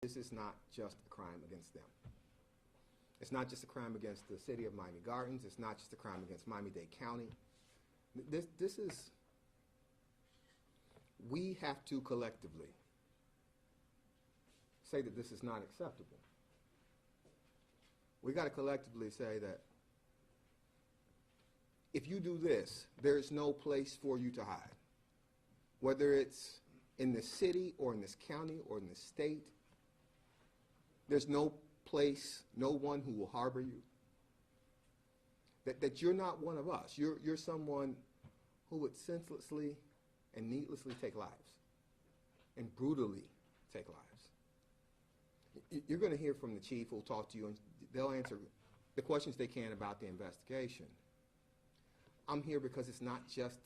this is not just a crime against them. It's not just a crime against the city of Miami Gardens. It's not just a crime against Miami-Dade County. This is, we have to collectively say that this is not acceptable. We got to collectively say that if you do this, there's no place for you to hide. Whether it's in the city or in this county or in the state, there's no place, no one who will harbor you. That you're not one of us. You're someone who would senselessly and needlessly take lives and brutally take lives. You're going to hear from the chief who will talk to you, and they'll answer the questions they can about the investigation. I'm here because it's not just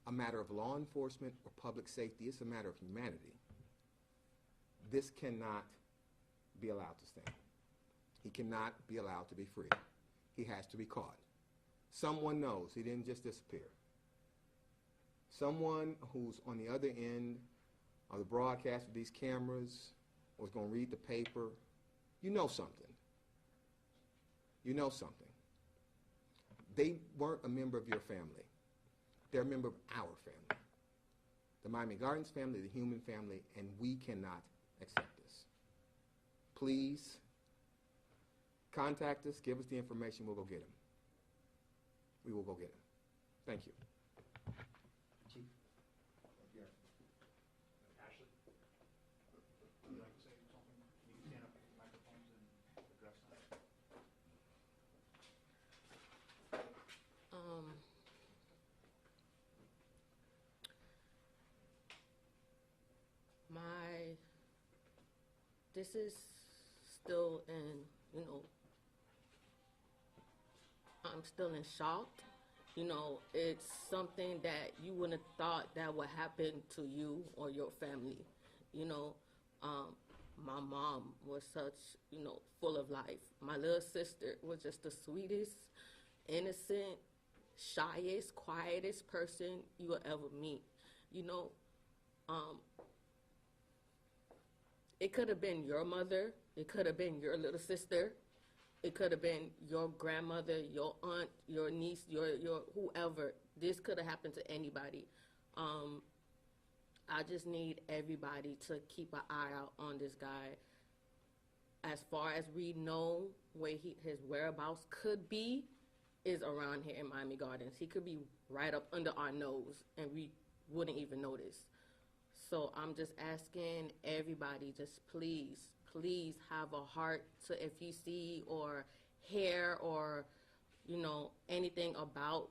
a matter of law enforcement or public safety. It's a matter of humanity. This cannot be allowed to stand. He cannot be allowed to be free. He has to be caught. Someone knows he didn't just disappear. Someone who's on the other end of the broadcast with these cameras was going to read the paper. You know something. You know something. They weren't a member of your family. They're a member of our family. The Miami Gardens family, the human family, and we cannot accept this. Please contact us, give us the information, we'll go get him. We will go get him. Thank you. Chief. Here. Ashley, would you like to say something? You can stand up with the microphones and address that. This is still in, I'm still in shock. It's something that you wouldn't have thought that would happen to you or your family. My mom was such, full of life. My little sister was just the sweetest, innocent, shyest, quietest person you will ever meet. It could have been your mother. It could have been your little sister. It could have been your grandmother, your aunt, your niece, your whoever. This could have happened to anybody. I just need everybody to keep an eye out on this guy. As far as we know where his whereabouts could be is around here in Miami Gardens. He could be right up under our nose and we wouldn't even notice. So I'm just asking everybody, just please, please have a heart to, if you see or hear or, anything about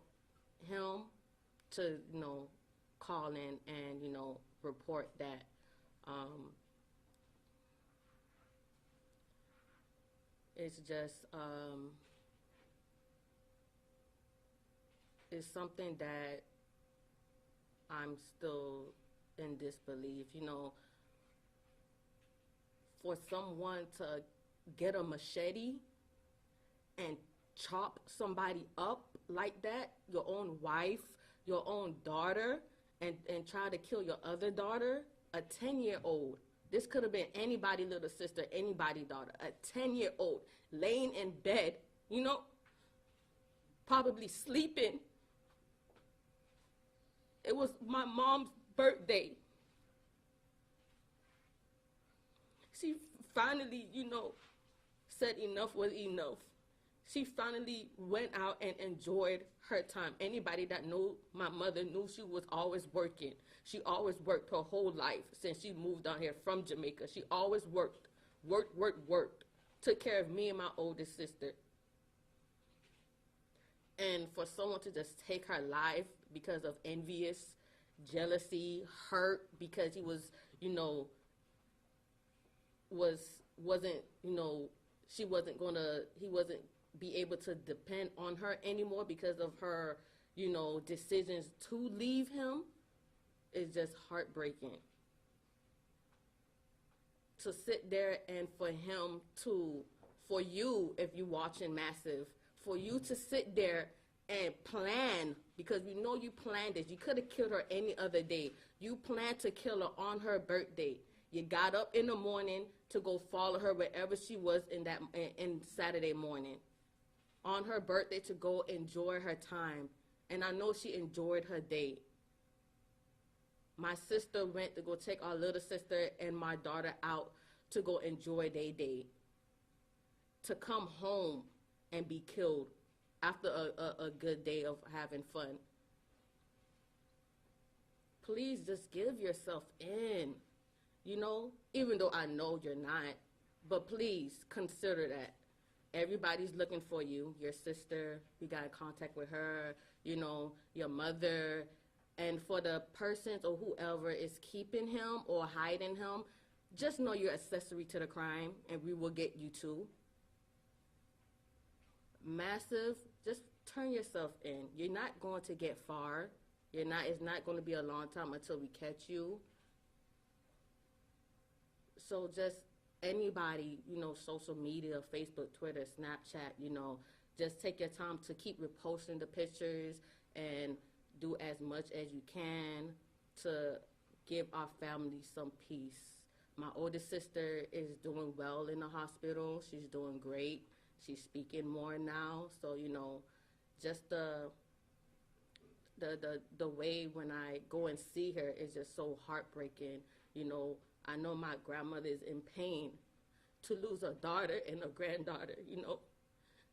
him, to, call in and, report that. It's just, it's something that I'm still in disbelief. For someone to get a machete and chop somebody up like that, your own wife, your own daughter, and try to kill your other daughter, a 10-year-old. This could have been anybody, little sister, anybody, daughter, a 10-year-old laying in bed, probably sleeping. It was my mom's birthday. She finally, said enough was enough. She finally went out and enjoyed her time. Anybody that knew my mother knew she was always working. She always worked her whole life since she moved down here from Jamaica. She always worked. Took care of me and my oldest sister. And for someone to just take her life because of envious, jealousy, hurt, because he was, he wasn't be able to depend on her anymore because of her, decisions to leave him, is just heartbreaking. To sit there and for him to, for you, if you're watching Massive, for you to sit there and plan, because we know you planned this. You could have killed her any other day. You planned to kill her on her birthday. You got up in the morning to go follow her wherever she was in Saturday morning. On her birthday to go enjoy her time. And I know she enjoyed her date. My sister went to go take our little sister and my daughter out to go enjoy their date. To come home and be killed after a good day of having fun. Please just give yourself in. You know, even though I know you're not, but please consider that. Everybody's looking for you. Your sister, you got in contact with her, you know, your mother. And for the persons or whoever is keeping him or hiding him, just know you're accessory to the crime and we will get you too. Massive, just turn yourself in. You're not going to get far. It's not going to be a long time until we catch you. So just anybody, you know, social media, Facebook, Twitter, Snapchat, you know, just take your time to keep reposting the pictures and do as much as you can to give our family some peace. My oldest sister is doing well in the hospital. She's doing great. She's speaking more now. So, you know, just the way when I go and see her is just so heartbreaking. You know, I know my grandmother is in pain to lose a daughter and a granddaughter, you know.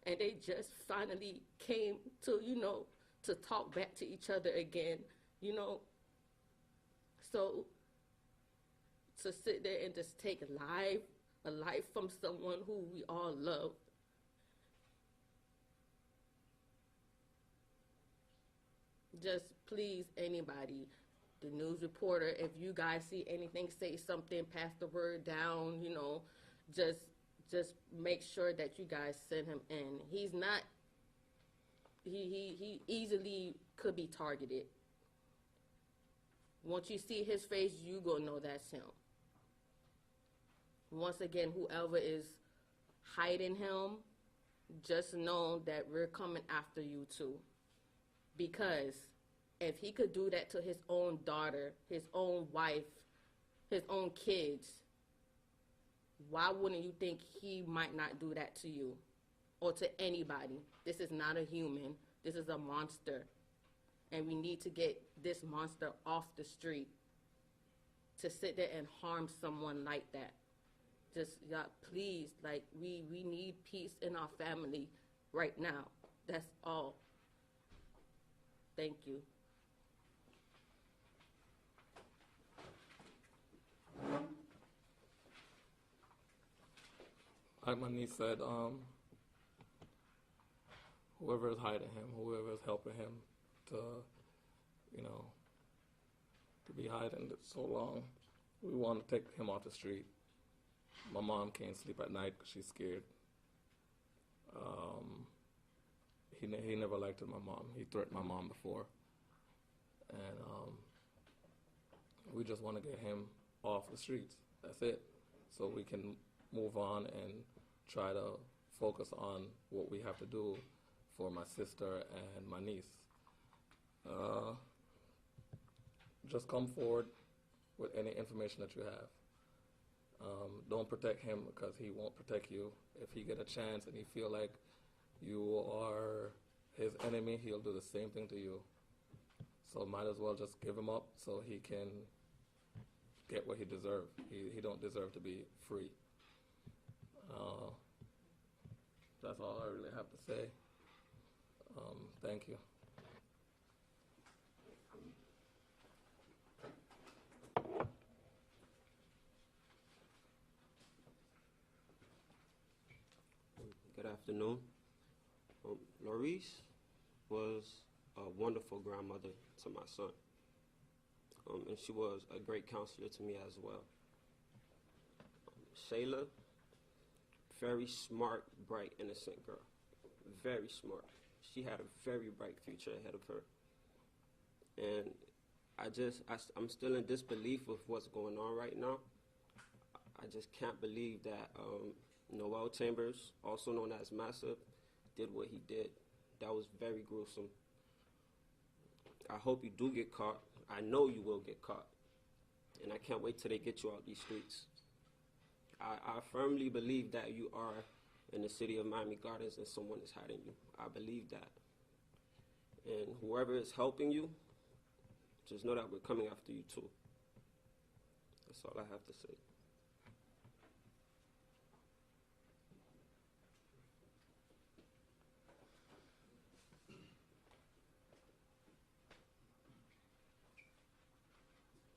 And they just finally came to, you know, to talk back to each other again, you know. So to sit there and just take a life from someone who we all love. Just please, anybody, the news reporter, if you guys see anything, say something, pass the word down, you know, just make sure that you guys send him in. He's not, he easily could be targeted. Once you see his face, you gonna know that's him. Once again, whoever is hiding him, just know that we're coming after you too. Because if he could do that to his own daughter, his own wife, his own kids, why wouldn't you think he might not do that to you or to anybody? This is not a human. This is a monster. And we need to get this monster off the street to sit there and harm someone like that. Just, y'all, please, like, we need peace in our family right now. That's all. Thank you. Like my niece said, whoever is hiding him, whoever is helping him to, you know, to be hiding it so long, we want to take him off the street. My mom can't sleep at night because she's scared. He never liked my mom. He threatened my mom before. And we just want to get him off the streets. That's it. So we can move on and try to focus on what we have to do for my sister and my niece. Just come forward with any information that you have. Don't protect him because he won't protect you. If he get a chance and he feel like you are his enemy, he'll do the same thing to you. So might as well just give him up so he can get what he deserves. He don't deserve to be free. That's all I really have to say. Thank you. Good afternoon. Laurice was a wonderful grandmother to my son. And she was a great counselor to me as well. Shayla, very smart, bright, innocent girl. Very smart. She had a very bright future ahead of her. And I'm still in disbelief with what's going on right now. I just can't believe that Noel Chambers, also known as Massive, did what he did. That was very gruesome. I hope you do get caught. I know you will get caught. and I can't wait till they get you out these streets. I firmly believe that you are in the city of Miami Gardens and someone is hiding you. I believe that. And whoever is helping you, just know that we're coming after you too. That's all I have to say.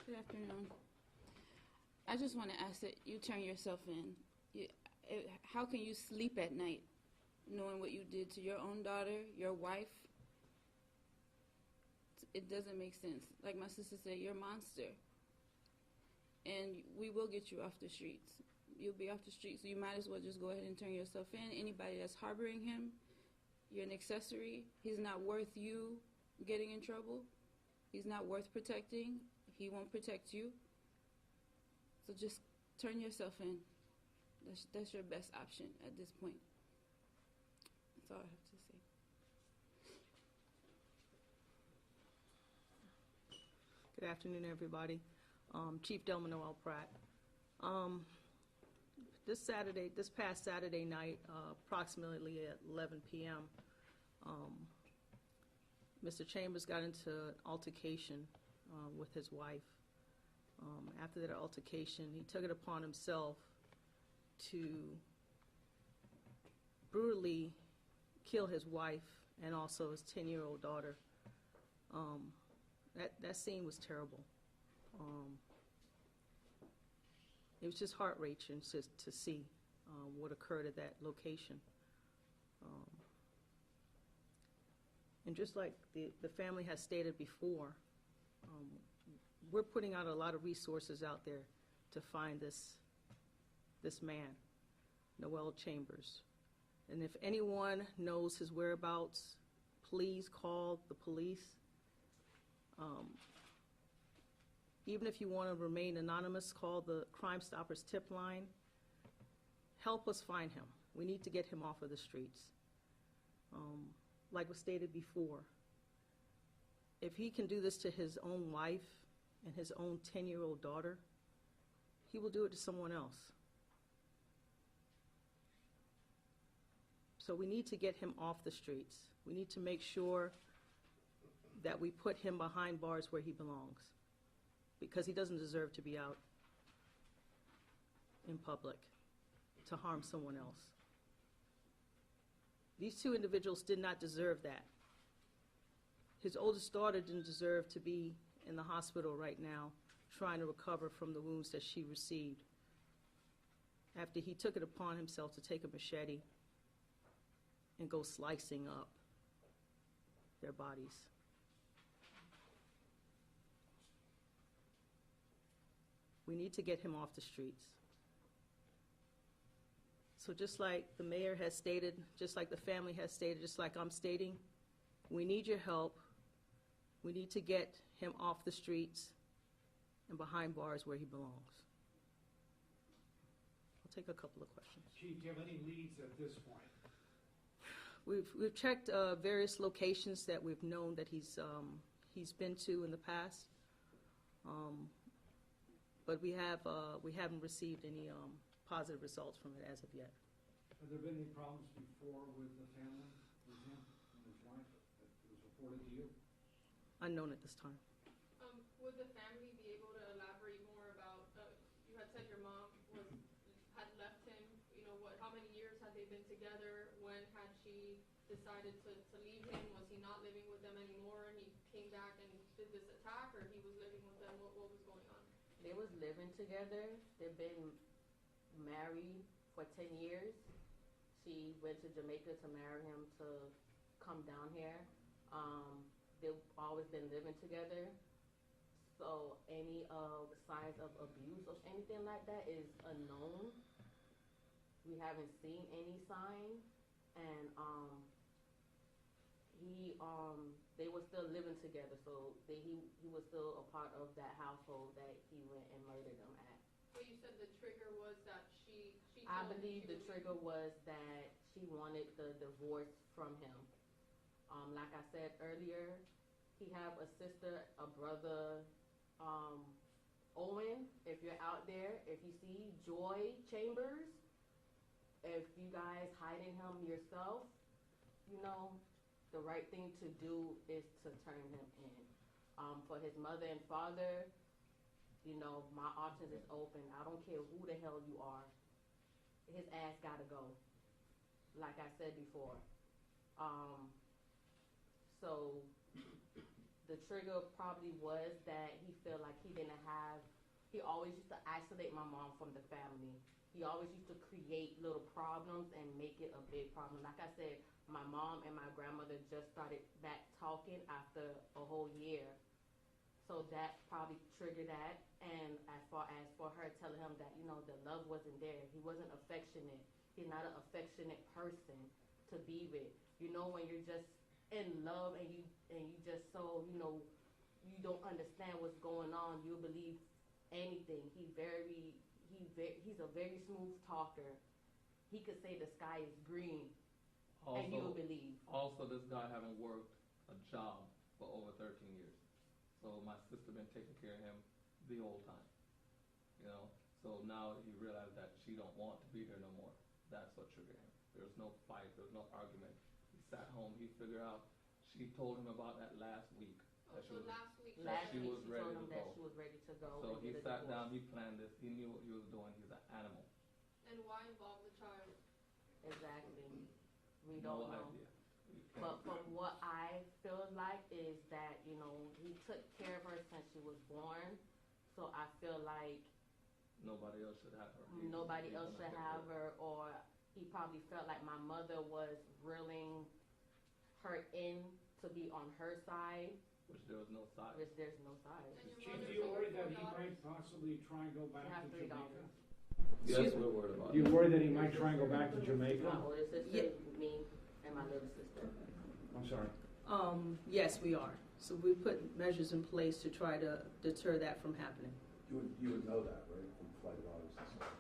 Good afternoon. I just want to ask that you turn yourself in. How can you sleep at night knowing what you did to your own daughter, your wife? It doesn't make sense. Like my sister said, you're a monster. And we will get you off the streets. You'll be off the streets, so you might as well just go ahead and turn yourself in. Anybody that's harboring him, you're an accessory. He's not worth you getting in trouble. He's not worth protecting. He won't protect you. So just turn yourself in. That's your best option at this point. That's all I have to say. Good afternoon, everybody. Chief Delmino L. Pratt. This past Saturday night, approximately at 11 p.m., Mr. Chambers got into an altercation with his wife. After that altercation, he took it upon himself to brutally kill his wife and also his 10-year-old daughter. That scene was terrible. It was just heart-wrenching to see what occurred at that location. And just like the family has stated before, we're putting out a lot of resources out there to find this man, Noel Chambers. And if anyone knows his whereabouts, please call the police. Even if you want to remain anonymous, call the Crime Stoppers tip line. Help us find him. We need to get him off of the streets. Like was stated before, if he can do this to his own wife and his own 10-year-old daughter, he will do it to someone else. So we need to get him off the streets. We need to make sure that we put him behind bars where he belongs, because he doesn't deserve to be out in public to harm someone else. These two individuals did not deserve that. His oldest daughter didn't deserve to be in the hospital right now trying to recover from the wounds that she received after he took it upon himself to take a machete and go slicing up their bodies. We need to get him off the streets. So just like the mayor has stated, just like the family has stated, just like I'm stating, we need your help. We need to get him off the streets and behind bars where he belongs. I'll take a couple of questions. Chief, do you have any leads at this point? We've checked various locations that we've known that he's been to in the past, but we haven't received any positive results from it as of yet. Have there been any problems before with the family, with him and his wife, that was reported to you? Unknown at this time. Would the family be able to elaborate more about? You had said your mom had left him. You know, how many years had they been together? When had she decided to leave him? Was he not living with them anymore, and he came back and did this attack, or he was living with them? What was going on? They was living together. They've been married for 10 years. She went to Jamaica to marry him to come down here. They've always been living together. So any signs of abuse or anything like that is unknown. We haven't seen any sign. And they were still living together, so he was still a part of that household that he went and murdered them at. So you said the trigger was that she I told believe you the trigger was that she wanted the divorce from him. Like I said earlier, he have a sister, a brother, Owen, if you're out there, if you see Joy Chambers, if you guys hiding him yourself, you know, the right thing to do is to turn him in. For his mother and father, you know, my options is open. I don't care who the hell you are. His ass gotta go. Like I said before. So the trigger probably was that he felt like he always used to isolate my mom from the family. He always used to create little problems and make it a big problem. Like I said, my mom and my grandmother just started back talking after a whole year. So that probably triggered that. And as far as for her telling him that, you know, the love wasn't there. He wasn't affectionate. He's not an affectionate person to be with. You know, when you're just in love and you just so, you know, you don't understand what's going on, you believe anything. He's a very smooth talker. He could say the sky is green and you will believe. Also, this guy haven't worked a job for over 13 years. So my sister been taking care of him the whole time, you know. So now he realized that she don't want to be there no more. That's what triggered him. There was no fight. There was no argument. He sat home. He figured out. She told him about that last week. That So last week. she was ready told to him go. that she was ready to go. So and he get a sat divorce. down. He planned this. He knew what he was doing. He's an animal. And why involve the child? Exactly. We No don't know. idea. We can't- But from what I feel like is that, you know, he took care of her since she was born. So I feel like nobody else should have her. nobody He's else gonna should take have her. her, or he probably felt like my mother was reeling her in to be on her side, Which there was no side. which there's no side. And your Chief, mother do you took worry her that 4 he daughters? might possibly try and go back You have to $3. Jamaica? Yes, we're worried about Do you it. worry that he might try and go back to My Jamaica? older sister, Yeah. me, and my little sister. I'm sorry. Yes, we are. So we put measures in place to try to deter that from happening. You would know that, right, from flight logs and stuff?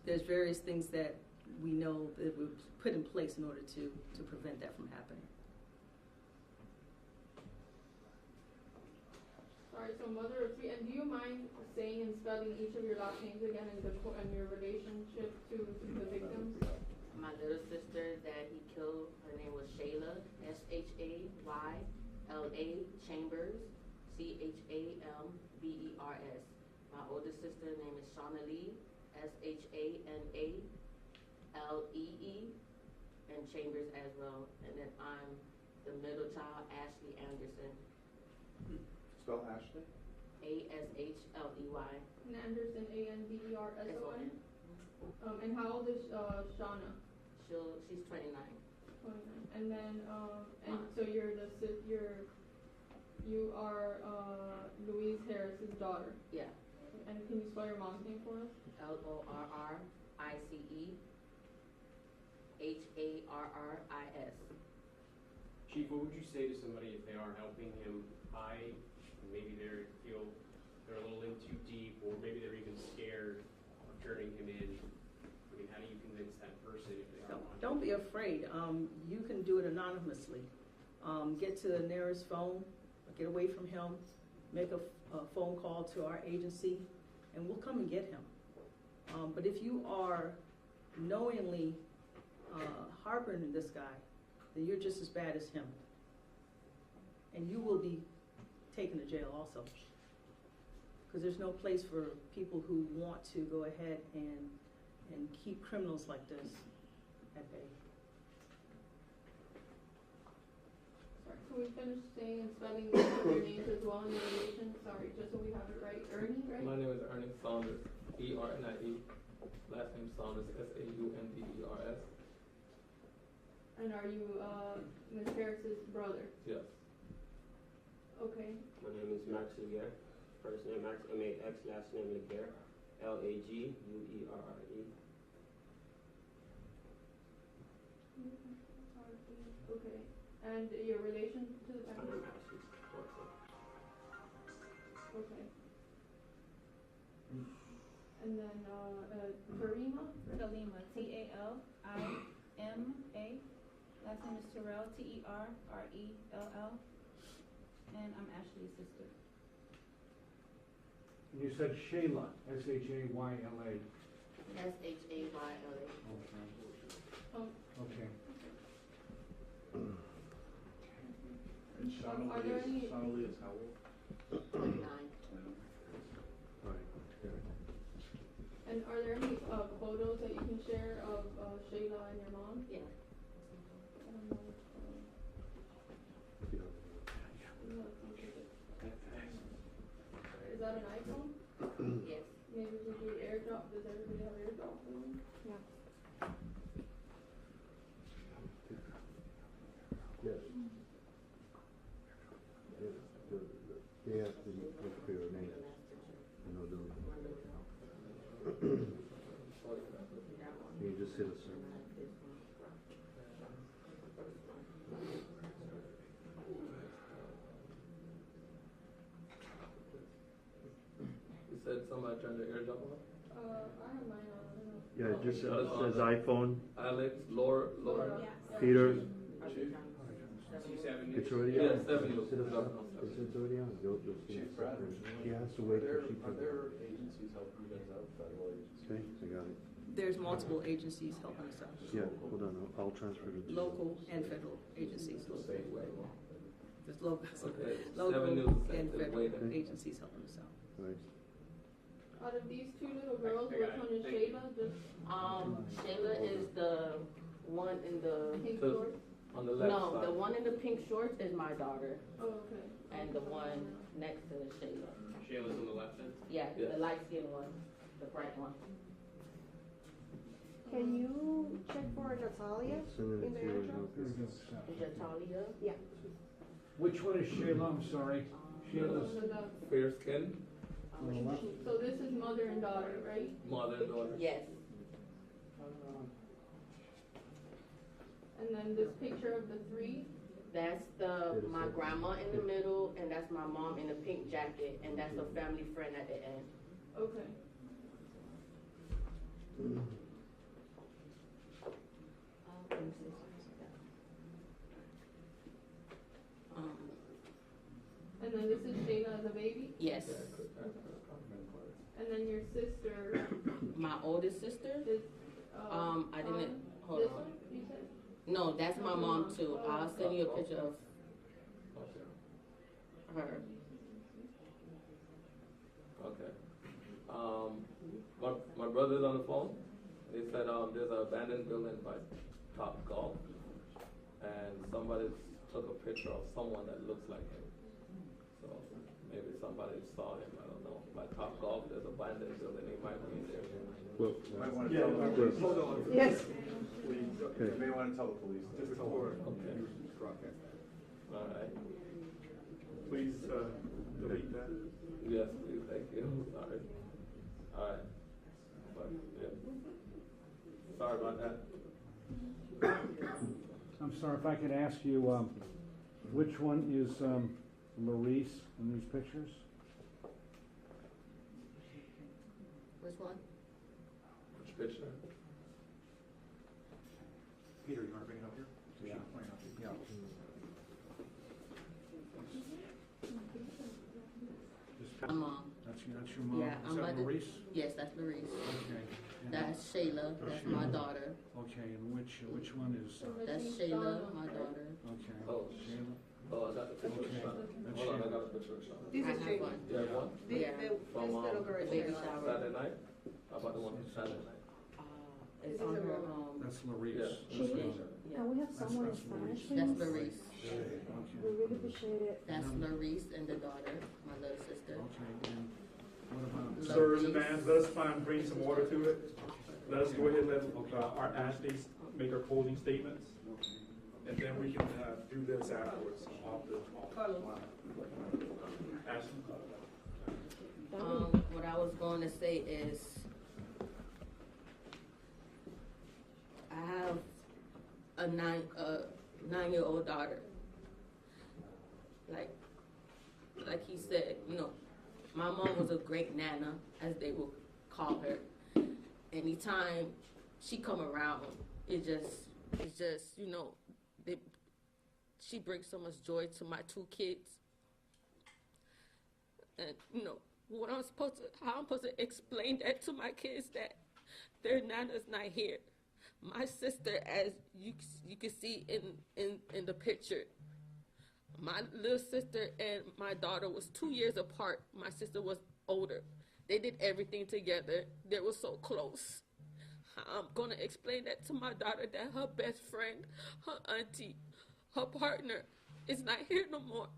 There's various things that we know that we put in place in order to prevent that from happening. Sorry, so mother of 3. And do you mind saying and spelling each of your last names again and your relationship to the victims? My little sister that he killed, her name was Shayla, Shayla Chambers, Chambers. My older sister name is Shauna Lee, Shanalee, and Chambers as well. And then I'm the middle child, Ashley Anderson, Spell Ashley? Ashley. And Anderson, Anderson. S-O-N. And how old is Shauna? She's 29. 29. And then, and so you are Louise Harris's daughter. Yeah, And can you spell your mom's name for us? Lorriceharris. Chief, what would you say to somebody if they are helping him hide, maybe they feel they're a little in too deep, or maybe they're even scared of turning him in? I mean, how do you convince that person if they are wanting? Don't be afraid. You can do it anonymously. Get to the nearest phone, get away from him, make a phone call to our agency, and we'll come and get him. But if you are knowingly harboring this guy, then you're just as bad as him. And you will be taken to jail also. Because there's no place for people who want to go ahead and keep criminals like this at bay. Sorry, can we finish saying and spelling your names as well in your relation? Sorry, just so we have it right. Ernie, right? My name is Ernie Saunders, E-R-N-I-E. Last name Saunders, S-A-U-N-D-E-R-S. And are you Ms. Harris's brother? Yes. Okay. My name is Max Laguerre. First name Max, M-A-X, last name Laguerre, L-A-G-U-E-R-R-E. Okay. And your relation to the family? I'm Ashley's daughter. Okay. And then Karima? Kalima, T-A-L-I-M-A. Last name is Terrell, T-E-R-R-E-L-L. And I'm Ashley's sister. And you said Shayla, S-H-A-Y-L-A. SHAYLA. Okay. And Shauna Are there any- Lee is how old? 29. Right, And are there any photos that you can share of Shayla and your mom? Yeah. I don't know. Is that an iPhone? Yes. Maybe we do airdrop. Does everybody have airdrop? Yeah. Yes. They have to look for your name. No, don't. You just hit a circle. You said somebody turned their eardrum on? I have mine on. I don't know. Yeah, it just Okay. says iPhone, Alex, Laura, Peter. C7 News. It's already Yeah, on. 7 News. It's already on. You'll see it. He has to wait till she comes. agencies helping you guys out, federal agencies? Okay, I got it. There's multiple agencies helping us out, Yeah, hold on, I'll transfer it. local and federal agencies. Same way. There's local, Okay, local 7 News and is federal way there. agencies helping us out. Right. Out of these two little girls, I which got it. one is Thank you. Shayla? Just Shayla is the one in the, pink So- shorts? On the left no, side. the one in the pink shorts is my daughter, Oh, okay. and the one next to Shayla. Shayla's on the left then? Yeah, Yeah. the light skinned one, the bright one. Can you check for Natalia? Send it In to the you. airdrop? Is your Talia? Yeah. Which one is Shayla? I'm sorry. Shayla's On the left. Fair skin, on the left. So this is mother and daughter, right? mother and daughter. Yes. And then this picture of the three. That's my grandma in the middle, and that's my mom in the pink jacket, and that's a family friend at the end. Okay. And then this is Shayla as a baby. Yes. And then your sister My oldest sister. is. I didn't. Hold This on. one, you said? No, that's my mom too. I'll send you a picture of Okay. her. Okay. My brother's on the phone. He said there's an abandoned building by Top Golf, and somebody took a picture of someone that looks like him. So maybe somebody saw him. I don't know. By Top Golf, there's an abandoned building. He might be there. Well, Might want to tell the police. Hold on. Yes. Please, Okay. you may want to tell the police. Just before Okay. you broadcast. All right. Please, delete that. Yes, please. Thank you. Sorry. All right. But, yeah. Sorry about that. I'm sorry, if I could ask you, which one is Larice in these pictures? Which one? Which picture? Peter, you want to bring it up here? Yeah. Yeah. My mom. That's your mom? Yeah, Is I'm that about to- Larice? Yes, that's Larice. Okay. And- That's Shayla. That's my daughter. Okay, and which one is, That's Shayla, my daughter. okay, Oh. Shayla? Oh, I got the picture of Sean. That's Hold on, I Shayla. got a picture of Sean. This I is have Shayla. one. You have one? This, Yeah. this From, little girl the is baby Shayla. shower. Saturday night? How about the one from Saturday night? It's This on is a her, girl. That's Larice. Yeah. That's yeah, Larice. yeah. Can we have someone in that's Spanish, Larice. please? That's Larice. Okay, We really appreciate it. That's Larice and the daughter, my little sister. okay, and what about? Sirs and ma'ams, let us try and bring some order to it. Let us go ahead and let our Ashley make her closing statements, and then we can do this afterwards off the line. Ashley? What I was going to say is, I have a 9-year-old daughter. Like he said, my mom was a great nana, as they will call her. Anytime she come around, it's just she brings so much joy to my two kids. And how I'm supposed to explain that to my kids that their nana's not here. My sister, as you can see in the picture, my little sister and my daughter was 2 years apart. My sister was older. They did everything together. They were so close. I'm gonna explain that to my daughter that her best friend, her auntie, her partner is not here no more.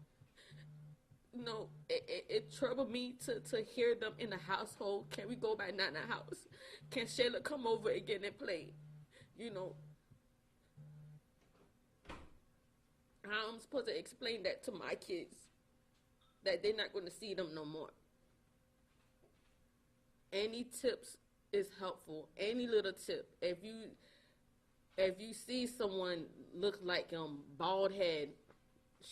No, it troubled me to hear them in the household. Can we go by Nana house? Can Shayla come over again and play? You know, how I'm supposed to explain that to my kids, that they're not going to see them no more. Any tips is helpful. Any little tip. If you see someone look like bald head,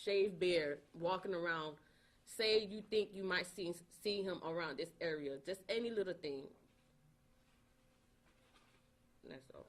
shaved beard, walking around, say you think you might see him around this area. Just any little thing. That's all.